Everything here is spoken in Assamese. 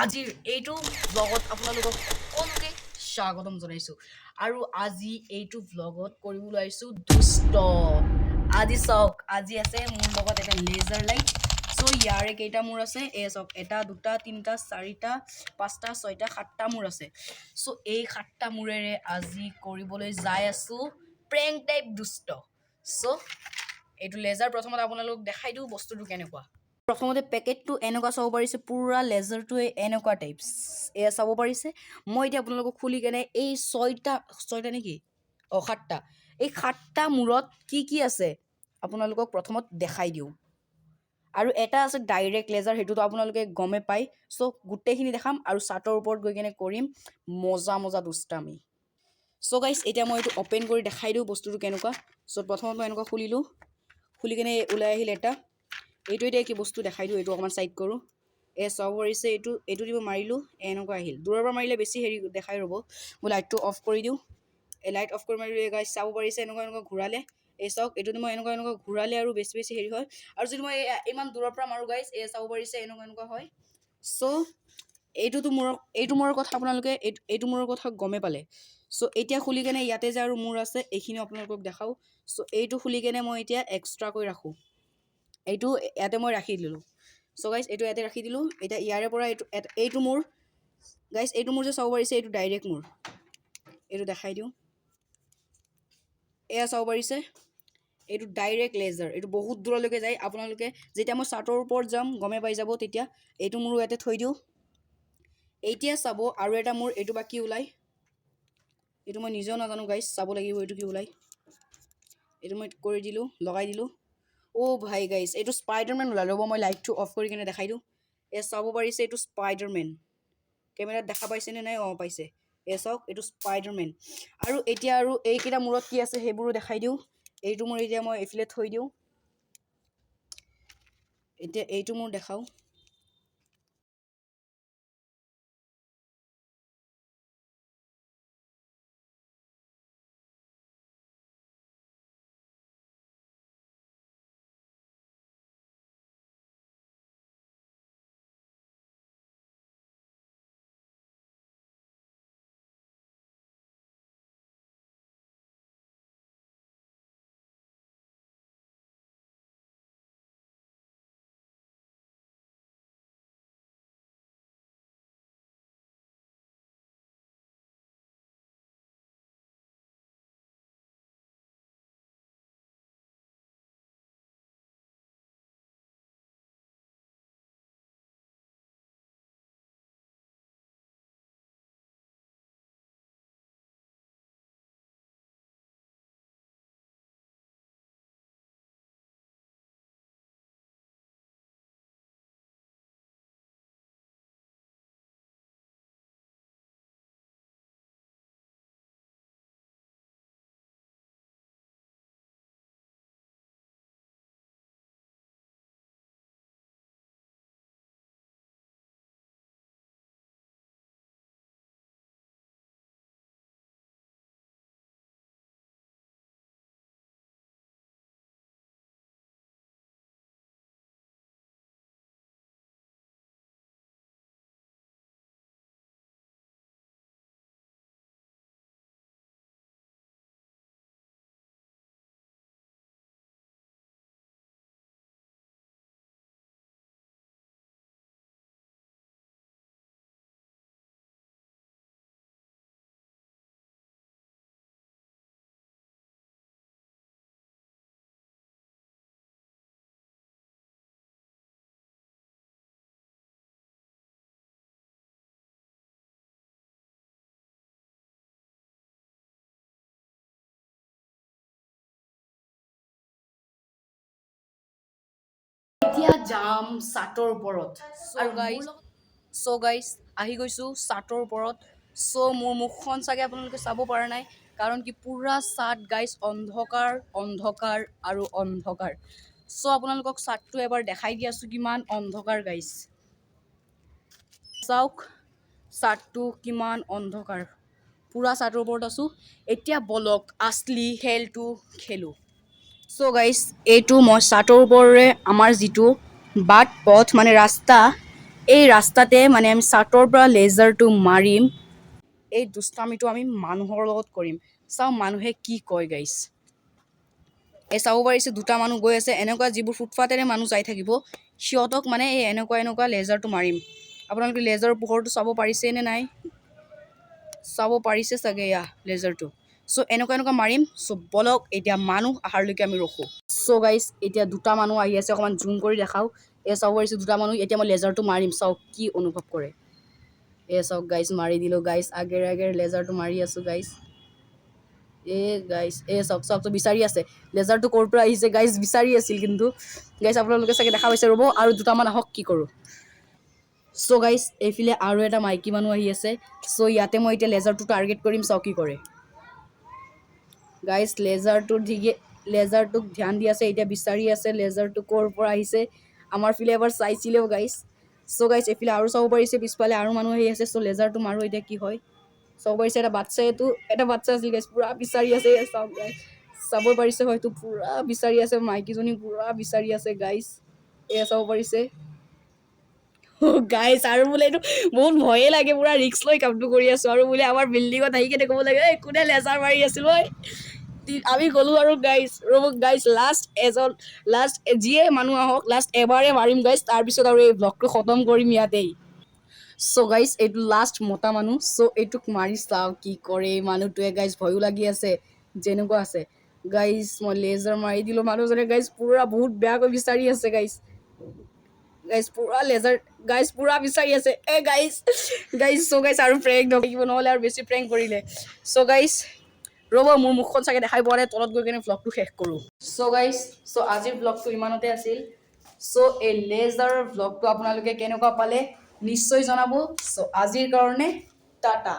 আজিৰ এইটো ব্লগত আপোনালোকক সকলোকে স্বাগতম জনাইছোঁ আৰু আজি এইটো ব্লগত কৰিবলৈ আহিছোঁ দুষ্ট। আজি চাওক, আজি আছে মোৰ লগত এটা লেজাৰ লাইট। চ' ইয়াৰে কেইটা মূৰ আছে এই চাওক, 1 2 3 4 5 6 7টা মূৰ আছে। চ' এই 7টা মূৰেৰে আজি কৰিবলৈ যাই আছোঁ প্ৰেংক টাইপ দুষ্ট। চ' এইটো লেজাৰ প্ৰথমত আপোনালোকক দেখাই দিওঁ বস্তুটো কেনেকুৱা। প্ৰথমতে পেকেটটো এনেকুৱা চাব পাৰিছে, পুৰা লেজাৰটোৱে এনেকুৱা টাইপছ এয়া চাব পাৰিছে। মই এতিয়া আপোনালোকক খুলি কেনে এই ছয়টা নেকি 7টা, এই 7টা মূৰত কি আছে আপোনালোকক প্ৰথমত দেখাই দিওঁ। আৰু এটা আছে ডাইৰেক্ট লেজাৰ, সেইটোতো আপোনালোকে গমে পায়। চ' গোটেইখিনি দেখাম আৰু চাৰ্টৰ ওপৰত গৈ কেনে কৰিম মজা দুষ্টামি। চ' গাইছ, এতিয়া মই এইটো অ'পেন কৰি দেখাই দিওঁ বস্তুটো কেনেকুৱা। চ' প্ৰথমত মই এনেকুৱা খুলিলোঁ, খুলি কেনে ওলাই আহিল এটা। এইটো এতিয়া কি বস্তু দেখাই দিওঁ, এইটো অকণমান চাইড কৰোঁ। চাব পাৰিছে, এইটো দিব মাৰিলোঁ, এনেকুৱা আহিল। দূৰৰ পৰা মাৰিলে বেছি হেৰি দেখাই ৰ'ব। মই লাইটটো অফ কৰি দিওঁ। লাইট অফ কৰি মাৰিলোঁ, গাইছ চাব পাৰিছে এনেকুৱা ঘূৰালে। চাওক, এইটো মই এনেকুৱা ঘূৰালে আৰু বেছি হেৰি হয়। আৰু যদি মই ইমান দূৰৰ পৰা মাৰোঁ গাইছ, চাব পাৰিছে এনেকুৱা হয়। চ' এইটো মূৰৰ কথা আপোনালোকে এইটো মূৰৰ কথা গমেই পালে। চ' এতিয়া খুলি কেনে ইয়াতে যে আৰু মূৰ আছে এইখিনি আপোনালোকক দেখাওঁ। চ' এইটো খুলি কেনে মই এতিয়া এক্সট্ৰাকৈ ৰাখোঁ। এইটো ইয়াতে মই ৰাখি দিলোঁ। চ' গাইছ, এইটো ইয়াতে ৰাখি দিলোঁ। এতিয়া ইয়াৰে পৰা এইটো মোৰ গাইছ, এইটো মোৰ যে চাব পাৰিছে, এইটো ডাইৰেক্ট মোৰ। এইটো দেখাই দিওঁ, এয়া চাব পাৰিছে, এইটো ডাইৰেক্ট লেজাৰ। এইটো বহুত দূৰলৈকে যায়। আপোনালোকে যেতিয়া মই চাৰ্টৰ ওপৰত যাম গমেই পাই যাব তেতিয়া। এইটো মোৰো ইয়াতে থৈ দিওঁ। এতিয়া চাব আৰু এটা মোৰ এইটো বা কি ওলাই, এইটো মই নিজেও নাজানো গাইছ, চাব লাগিব এইটো কি ওলাই। এইটো মই কৰি দিলোঁ, লগাই দিলোঁ। অ' ভাই গাইছ, এইটো স্পাইডাৰমেন ওলাল। ৰ'ব মই লাইটটো অফ কৰি কেনে দেখাই দিওঁ। চাব পাৰিছে, এইটো স্পাইডাৰমেন। কেমেৰাত দেখা পাইছেনে নাই? পাইছে। চাওক, এইটো স্পাইডাৰমেন। আৰু এতিয়া আৰু এইকেইটা মূৰত কি আছে সেইবোৰো দেখাই দিওঁ। এইটো মোৰ এতিয়া মই এইফালে থৈ দিওঁ। এতিয়া এইটো মোৰ দেখাওঁ। এতিয়া যাম চাটৰ ওপৰত। আৰু গাইছ আহি গৈছোঁ চাটৰ ওপৰত। চ' মোৰ মুখখন চাগে আপোনালোকে চাব পৰা নাই, কাৰণ কি পুৰা চাট গাইছ, অন্ধকাৰ আৰু অন্ধকাৰ। চ' আপোনালোকক চাটটো এবাৰ দেখাই দি আছোঁ কিমান অন্ধকাৰ গাইছ। চাওক চাটটো কিমান অন্ধকাৰ, পুৰা চাটৰ ওপৰত আছোঁ। এতিয়া বলক আছলি খেলটো খেলোঁ। চ' গাইছ, এইটো মই চাটৰ ওপৰৰে আমাৰ যিটো বাট পথ মানে ৰাস্তা, এই ৰাস্তাতে মানে আমি চাৰ্টৰ পৰা লেজাৰটো মাৰিম। এই দুষ্টামিটো আমি মানুহৰ লগত কৰিম। চাওঁ মানুহে কি কয় গাইছ। এই চাব পাৰিছে দুটা মানুহ গৈ আছে, এনেকুৱা যিবোৰ ফুটপাতেৰে মানুহ যাই থাকিব সিহঁতক মানে এই এনেকুৱা লেজাৰটো মাৰিম। আপোনালোকে লেজাৰৰ পোহৰটো চাব পাৰিছে নে নাই? চাব পাৰিছে চাগে এয়া লেজাৰটো। চ' এনেকুৱা মাৰিম। চ' বলক এতিয়া মানুহ অহাৰলৈকে আমি ৰখোঁ। চ' গাইছ এতিয়া দুটা মানুহ আহি আছে, অকণমান জুম কৰি দেখাওঁ। এই চাব পাৰিছে দুটা মানুহ, এতিয়া মই লেজাৰটো মাৰিম, চাওক কি অনুভৱ কৰে। এই চাওক গাইছ, মাৰি দিলোঁ গাইছ, আগেৰে আগেৰে লেজাৰটো মাৰি আছোঁ গাইছ। গাইছ চাওক বিচাৰি আছে লেজাৰটো ক'ৰ পৰা আহিছে গাইছ, বিচাৰি আছিল কিন্তু গাইছ আপোনালোকে চাগে দেখা পাইছে। ৰ'ব আৰু দুটামান আহক, কি কৰোঁ। চ' গাইছ এইফালে আৰু এটা মাইকী মানুহ আহি আছে। চ' ইয়াতে মই এতিয়া লেজাৰটো টাৰ্গেট কৰিম, চাওঁ কি কৰে। গাইছ লেজাৰটোক ধ্যান দি আছে, এতিয়া বিচাৰি আছে লেজাৰটো ক'ৰ পৰা আহিছে। আমাৰ ফালে এবাৰ চাইছিলেও গাইছ। চ' গাইছ এইফালে আৰু চাব পাৰিছে, পিছফালে আৰু মানুহ আহি আছে। চ' লেজাৰটো মাৰোঁ এতিয়া কি হয়। চাব পাৰিছে এটা বাচ্ছা আছিল গাইছ, পুৰা বিচাৰি আছে। চাওক গাইছ, চাব পাৰিছে হয়তো পুৰা বিচাৰি আছে, মাইকীজনী পুৰা বিচাৰি আছে গাইছ। এয়া চাব পাৰিছে গাইছ। আৰু বোলে এইটো বহুত ভয়ে লাগে, পুৰা ৰিক্স লৈ কামটো কৰি আছো। আৰু বোলে আমাৰ বিল্ডিঙত আহি কেনে ক'ব লাগে, এই কোনে লেজাৰ মাৰি আছিল ঐ। আমি গ'লো আৰু গাইছ, ৰ'ব গাইছ লাষ্ট যিয়ে মানুহ আহক লাষ্ট এবাৰে মাৰিম গাইছ, তাৰপিছত আৰু এই ব্লগটো খতম কৰিম ইয়াতেই। চ' গাইছ এইটো লাষ্ট মতা মানুহ। চ' এইটোক মাৰি চাওঁ কি কৰে মানুহটোৱে গাইছ, ভয়ো লাগি আছে যেনেকুৱা আছে গাইছ। মই লেজাৰ মাৰি দিলোঁ মানুহজনে গাইছ, পুৰা বহুত বেয়াকৈ বিচাৰি আছে গাইছ। পুৰা বিচাৰি আছে গাইছ। চ' গাইছ আৰু প্ৰেংক নকৰিব, নহ'লে আৰু বেছি প্ৰেংক কৰিলে। চ' গাইছ ৰ'ব, মোৰ মুখখন চাগে দেখাই পোৱা নাই, তলত গৈ কেনে ভ্লগটো শেষ কৰোঁ। চ' গাইছ আজিৰ ভ্লগটো ইমানতে আছিল। চ' এই লেজাৰৰ ভ্লগটো আপোনালোকে কেনেকুৱা পালে নিশ্চয় জনাব। চ' আজিৰ কাৰণে টাটা।